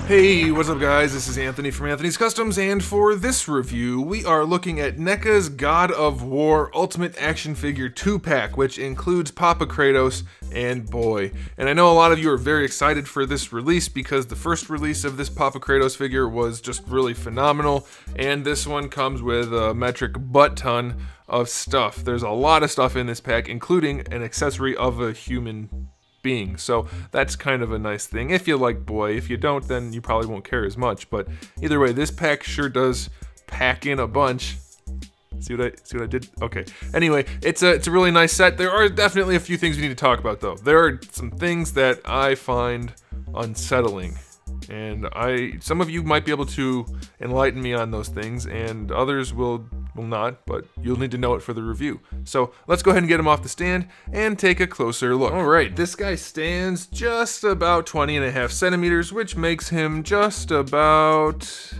Hey, what's up guys? This is Anthony from Anthony's Customs, and for this review, we are looking at NECA's God of War Ultimate Action Figure 2-pack, which includes Papa Kratos and Boy. And I know a lot of you are very excited for this release because the first release of this Papa Kratos figure was just really phenomenal, and this one comes with a metric butt ton of stuff. There's a lot of stuff in this pack, including an accessory of a human being, so that's kind of a nice thing if you like Boy. If you don't, then you probably won't care as much, but either way, this pack sure does pack in a bunch. See what I did? Okay. Anyway, it's a really nice set. There are definitely a few things we need to talk about though. There are some things that I find unsettling, and some of you might be able to enlighten me on those things, and others will not, but you'll need to know it for the review. So let's go ahead and get him off the stand and take a closer look. All right, this guy stands just about 20.5 centimeters, which makes him just about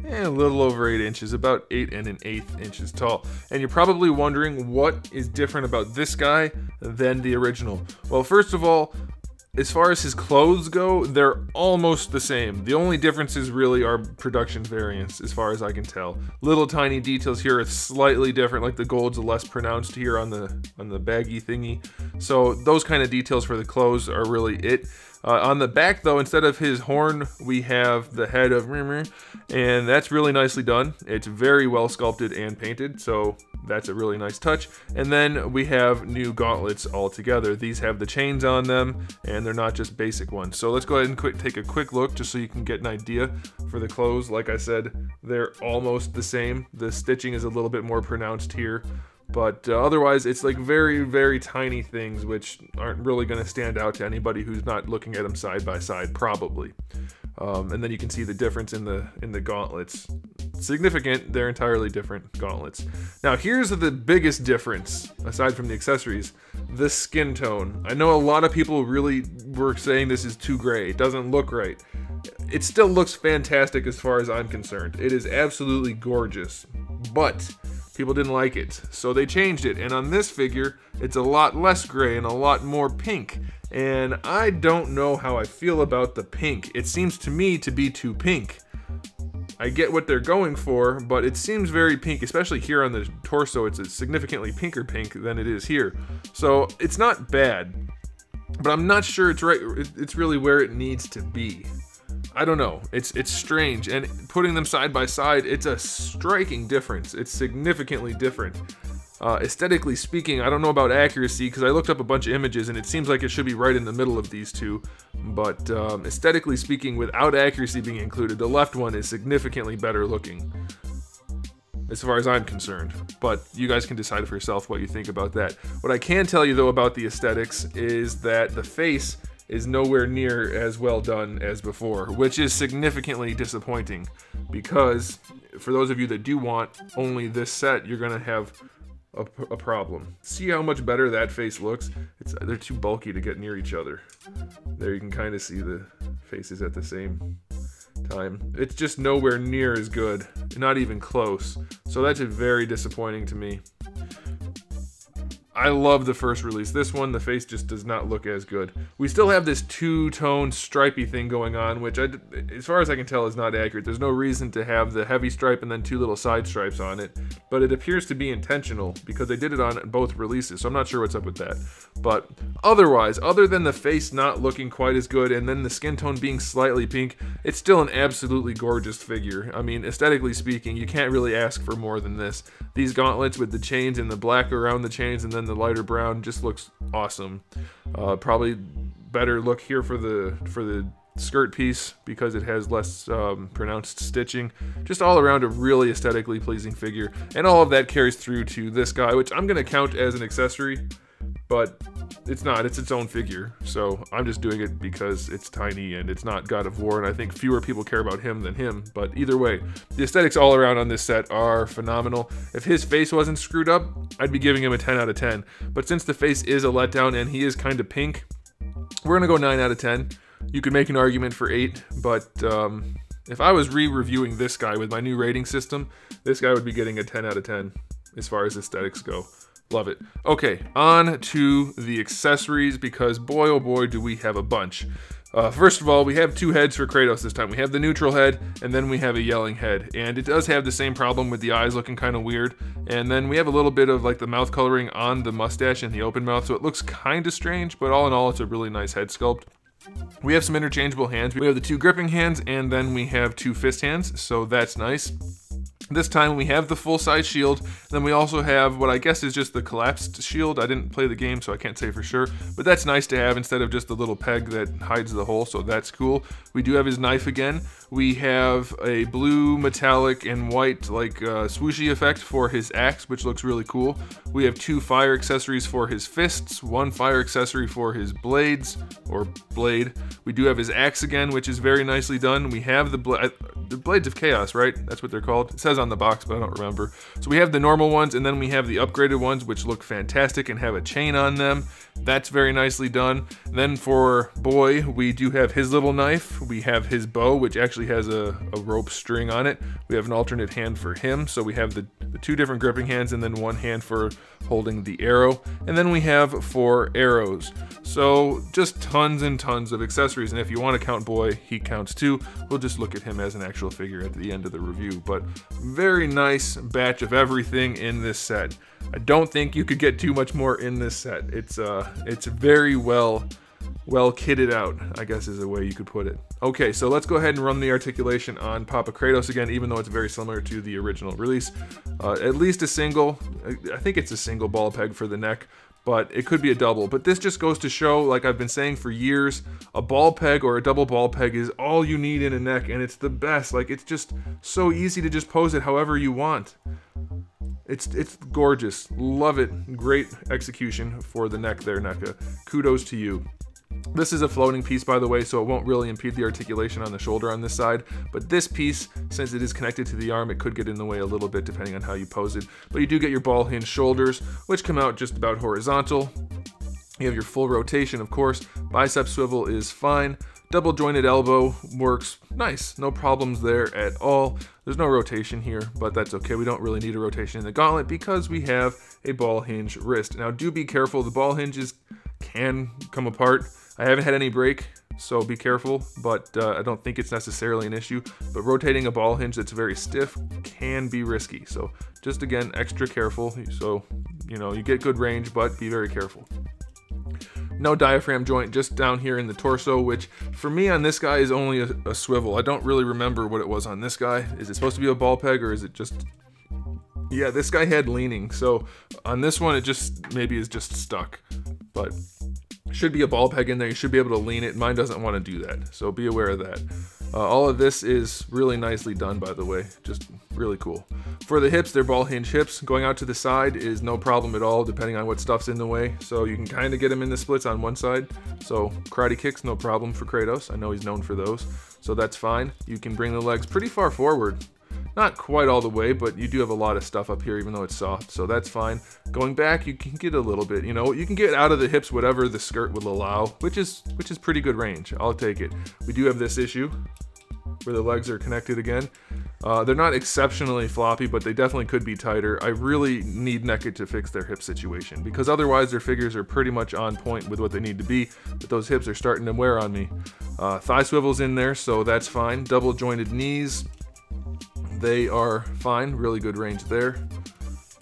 a little over 8 inches, about 8 1/8 inches tall. And you're probably wondering what is different about this guy than the original. Well, first of all, as far as his clothes go, they're almost the same. The only differences really are production variants, as far as I can tell. Little tiny details here are slightly different, like the gold's less pronounced here on the baggy thingy. So those kind of details for the clothes are really it. On the back though, instead of his horn, we have the head of Mimir, and that's really nicely done. It's very well sculpted and painted, so that's a really nice touch. And then we have new gauntlets altogether. These have the chains on them, and they're not just basic ones. So let's go ahead and take a quick look just so you can get an idea for the clothes. Like I said, they're almost the same. The stitching is a little bit more pronounced here, but otherwise it's like very, very tiny things which aren't really going to stand out to anybody who's not looking at them side by side, probably. And then you can see the difference in the gauntlets. Significant, they're entirely different gauntlets. Now here's the biggest difference, aside from the accessories, the skin tone. I know a lot of people really were saying this is too gray, it doesn't look right. It still looks fantastic as far as I'm concerned. It is absolutely gorgeous, but people didn't like it, so they changed it, and on this figure, it's a lot less gray and a lot more pink. And I don't know how I feel about the pink. It seems to me to be too pink. I get what they're going for, but it seems very pink, especially here on the torso. It's a significantly pinker pink than it is here. So it's not bad, but I'm not sure it's right. It's really where it needs to be. I don't know. It's strange, and putting them side by side, it's a striking difference. It's significantly different. Aesthetically speaking, I don't know about accuracy because I looked up a bunch of images and it seems like it should be right in the middle of these two, but aesthetically speaking, without accuracy being included, the left one is significantly better looking, as far as I'm concerned. But you guys can decide for yourself what you think about that. What I can tell you though about the aesthetics is that the face is nowhere near as well done as before, which is significantly disappointing, because for those of you that do want only this set, you're gonna have a problem. See how much better that face looks? They're too bulky to get near each other. There you can kind of see the faces at the same time. It's just nowhere near as good, not even close. So that's very disappointing to me. I love the first release. This one, the face just does not look as good. We still have this two-tone stripey thing going on, which as far as I can tell is not accurate. There's no reason to have the heavy stripe and then two little side stripes on it, but it appears to be intentional because they did it on both releases, so I'm not sure what's up with that. But otherwise, other than the face not looking quite as good and then the skin tone being slightly pink, it's still an absolutely gorgeous figure. I mean, aesthetically speaking, you can't really ask for more than this. These gauntlets with the chains and the black around the chains and then the lighter brown just looks awesome. Probably better look here for the skirt piece because it has less pronounced stitching. Just all around a really aesthetically pleasing figure, and all of that carries through to this guy, which I'm gonna count as an accessory, but it's not. It's its own figure, so I'm just doing it because it's tiny and it's not God of War, and I think fewer people care about him than him. But either way, the aesthetics all around on this set are phenomenal. If his face wasn't screwed up, I'd be giving him a 10 out of 10. But since the face is a letdown and he is kind of pink, we're gonna go 9 out of 10. You could make an argument for 8, but if I was re-reviewing this guy with my new rating system, this guy would be getting a 10 out of 10 as far as aesthetics go. Love it. Okay, on to the accessories, because boy oh boy do we have a bunch. First of all, we have two heads for Kratos this time. We have the neutral head, and then we have a yelling head. And it does have the same problem with the eyes looking kind of weird. And then we have a little bit of like the mouth coloring on the mustache and the open mouth, so it looks kind of strange, but all in all, it's a really nice head sculpt. We have some interchangeable hands. We have the two gripping hands, and then we have two fist hands, so that's nice. This time we have the full-size shield, then we also have what I guess is just the collapsed shield. I didn't play the game, so I can't say for sure, but that's nice to have instead of just the little peg that hides the hole, so that's cool. We do have his knife again. We have a blue, metallic, and white like swooshy effect for his axe, which looks really cool. We have two fire accessories for his fists, one fire accessory for his blades, or blade. We do have his axe again, which is very nicely done. We have the Blades of Chaos, right? That's what they're called. It says on the box, but I don't remember. So we have the normal ones, and then we have the upgraded ones, which look fantastic and have a chain on them. That's very nicely done. Then for Boy, we do have his little knife. We have his bow, which actually has a rope string on it. We have an alternate hand for him. So we have the two different gripping hands and then one hand for holding the arrow. And then we have 4 arrows. So just tons and tons of accessories. And if you want to count Boy, he counts too. We'll just look at him as an actual figure at the end of the review. But very nice batch of everything in this set. I don't think you could get too much more in this set. It's very well kitted out, I guess is a way you could put it. Okay, so let's go ahead and run the articulation on Papa Kratos again, even though it's very similar to the original release. At least a single, I think it's a single ball peg for the neck, but it could be a double. But this just goes to show, like I've been saying for years, a ball peg or a double ball peg is all you need in a neck, and it's the best. Like, it's just so easy to just pose it however you want. It's gorgeous. Love it. Great execution for the neck there, NECA. Kudos to you. This is a floating piece, by the way, so it won't really impede the articulation on the shoulder on this side. But this piece, since it is connected to the arm, it could get in the way a little bit depending on how you pose it. But you do get your ball hinge shoulders, which come out just about horizontal. You have your full rotation, of course. Bicep swivel is fine. Double jointed elbow works nice. No problems there at all. There's no rotation here, but that's okay. We don't really need a rotation in the gauntlet because we have a ball hinge wrist. Now do be careful. The ball hinges can come apart. I haven't had any break, so be careful, but I don't think it's necessarily an issue. But rotating a ball hinge that's very stiff can be risky. So just again, extra careful. So, you know, you get good range, but be very careful. No diaphragm joint, just down here in the torso, which for me on this guy is only a swivel. I don't really remember what it was on this guy. Is it supposed to be a ball peg or is it just... Yeah, this guy had leaning, so on this one it just maybe is just stuck. But should be a ball peg in there. You should be able to lean it. Mine doesn't want to do that, so be aware of that. All of this is really nicely done, by the way. Just really cool. For the hips, they're ball hinge hips. Going out to the side is no problem at all, depending on what stuff's in the way. So you can kind of get him in the splits on one side. So karate kicks, no problem for Kratos. I know he's known for those, so that's fine. You can bring the legs pretty far forward. Not quite all the way, but you do have a lot of stuff up here, even though it's soft, so that's fine. Going back, you can get a little bit, you know, you can get out of the hips whatever the skirt will allow, which is pretty good range. I'll take it. We do have this issue where the legs are connected again. They're not exceptionally floppy, but they definitely could be tighter. I really need NECA to fix their hip situation, because otherwise their figures are pretty much on point with what they need to be, but those hips are starting to wear on me. Thigh swivel's in there, so that's fine. Double jointed knees, they are fine, really good range there.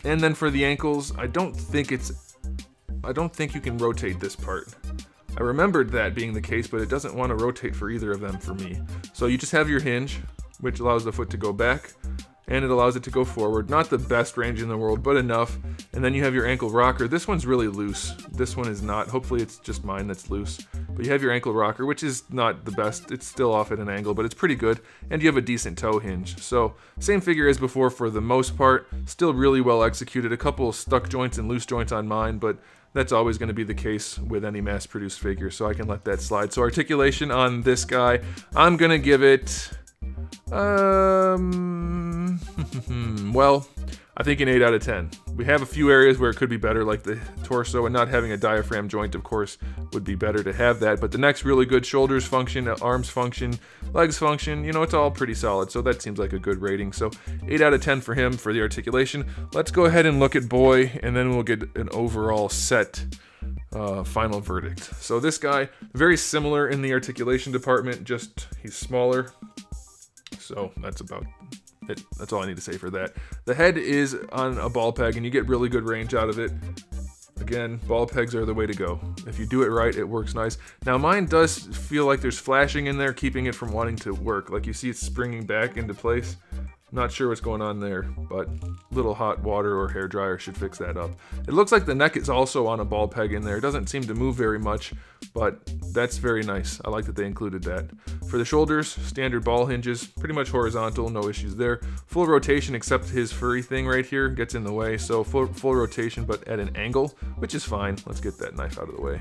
And then for the ankles, I don't think you can rotate this part. I remembered that being the case, but it doesn't want to rotate for either of them for me. So you just have your hinge, which allows the foot to go back, and it allows it to go forward. Not the best range in the world, but enough. And then you have your ankle rocker. This one's really loose. This one is not. Hopefully it's just mine that's loose. But you have your ankle rocker, which is not the best. It's still off at an angle, but it's pretty good. And you have a decent toe hinge. So same figure as before for the most part. Still really well executed. A couple of stuck joints and loose joints on mine, but that's always going to be the case with any mass-produced figure, so I can let that slide. So articulation on this guy, I'm going to give it... well, I think an 8 out of 10. We have a few areas where it could be better, like the torso, and not having a diaphragm joint, of course, would be better to have that. But the neck's really good. Shoulders function, arms function, legs function. You know, it's all pretty solid, so that seems like a good rating. So 8 out of 10 for him for the articulation. Let's go ahead and look at Boy, and then we'll get an overall set final verdict. So this guy, very similar in the articulation department, just he's smaller. So that's about it. That's all I need to say for that. The head is on a ball peg and you get really good range out of it. Again, ball pegs are the way to go. If you do it right, it works nice. Now mine does feel like there's flashing in there, keeping it from wanting to work. Like you see it's springing back into place. Not sure what's going on there, but little hot water or hair dryer should fix that up. It looks like the neck is also on a ball peg in there. It doesn't seem to move very much, but that's very nice. I like that they included that. For the shoulders, standard ball hinges, pretty much horizontal, no issues there. Full rotation, except his furry thing right here gets in the way, so full rotation but at an angle, which is fine. Let's get that knife out of the way.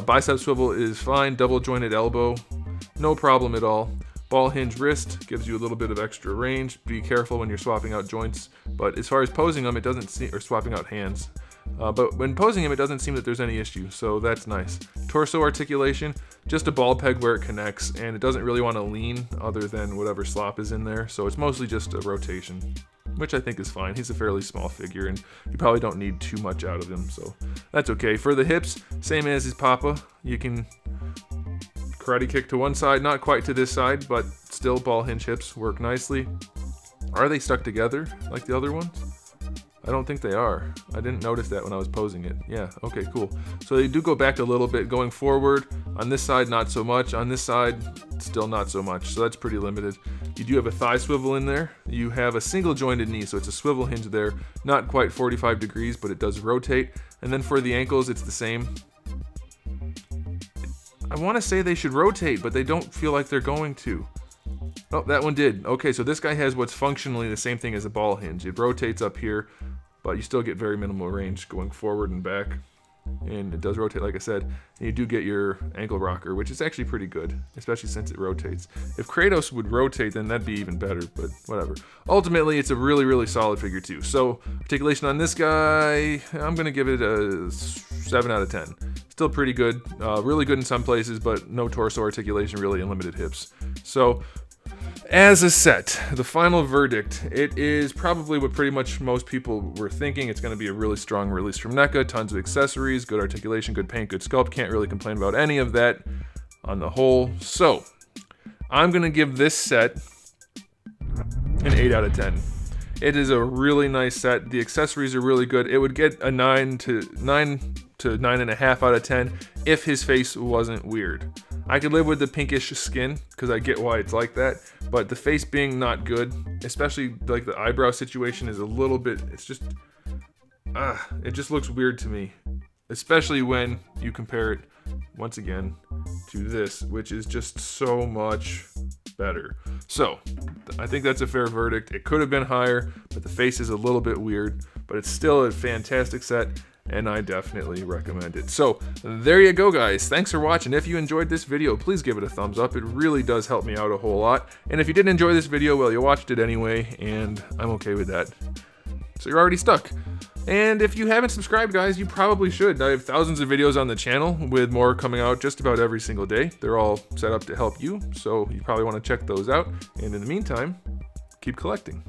Bicep swivel is fine, double jointed elbow, no problem at all. Ball hinge wrist gives you a little bit of extra range. Be careful when you're swapping out joints, but as far as posing them, it doesn't seem, or swapping out hands. But when posing him, it doesn't seem that there's any issue, so that's nice. Torso articulation, just a ball peg where it connects, and it doesn't really want to lean other than whatever slop is in there, so it's mostly just a rotation, which I think is fine. He's a fairly small figure, and you probably don't need too much out of him, so that's okay. For the hips, same as his Papa. You can karate kick to one side, not quite to this side, but still ball hinge hips work nicely. Are they stuck together like the other ones? I don't think they are. I didn't notice that when I was posing it. Yeah, okay, cool. So they do go back a little bit going forward. On this side, not so much. On this side, still not so much. So that's pretty limited. You do have a thigh swivel in there. You have a single jointed knee, so it's a swivel hinge there. Not quite 45 degrees, but it does rotate. And then for the ankles, it's the same. I want to say they should rotate, but they don't feel like they're going to. Oh, that one did. Okay, so this guy has what's functionally the same thing as a ball hinge. It rotates up here, but you still get very minimal range going forward and back. And it does rotate, like I said. And you do get your ankle rocker, which is actually pretty good, especially since it rotates. If Kratos would rotate, then that'd be even better, but whatever. Ultimately, it's a really, really solid figure too. So, articulation on this guy, I'm going to give it a 7 out of 10. Still pretty good. Really good in some places, but no torso articulation really and limited hips. So, as a set, the final verdict, it is probably what pretty much most people were thinking. It's going to be a really strong release from NECA, tons of accessories, good articulation, good paint, good sculpt. Can't really complain about any of that on the whole. So, I'm going to give this set an 8 out of 10. It is a really nice set. The accessories are really good. It would get a 9 to 9.5 out of 10 if his face wasn't weird. I could live with the pinkish skin because I get why it's like that, but the face being not good, especially like the eyebrow situation, is a little bit, it's just, it just looks weird to me, especially when you compare it once again to this, which is just so much better. So I think that's a fair verdict. It could have been higher, but the face is a little bit weird, but it's still a fantastic set, and I definitely recommend it. So there you go, guys. Thanks for watching. If you enjoyed this video, please give it a thumbs up. It really does help me out a whole lot. And if you didn't enjoy this video, well, you watched it anyway, and I'm okay with that. So you're already stuck. And if you haven't subscribed, guys, you probably should. I have thousands of videos on the channel with more coming out just about every single day. They're all set up to help you, so you probably want to check those out. And in the meantime, keep collecting.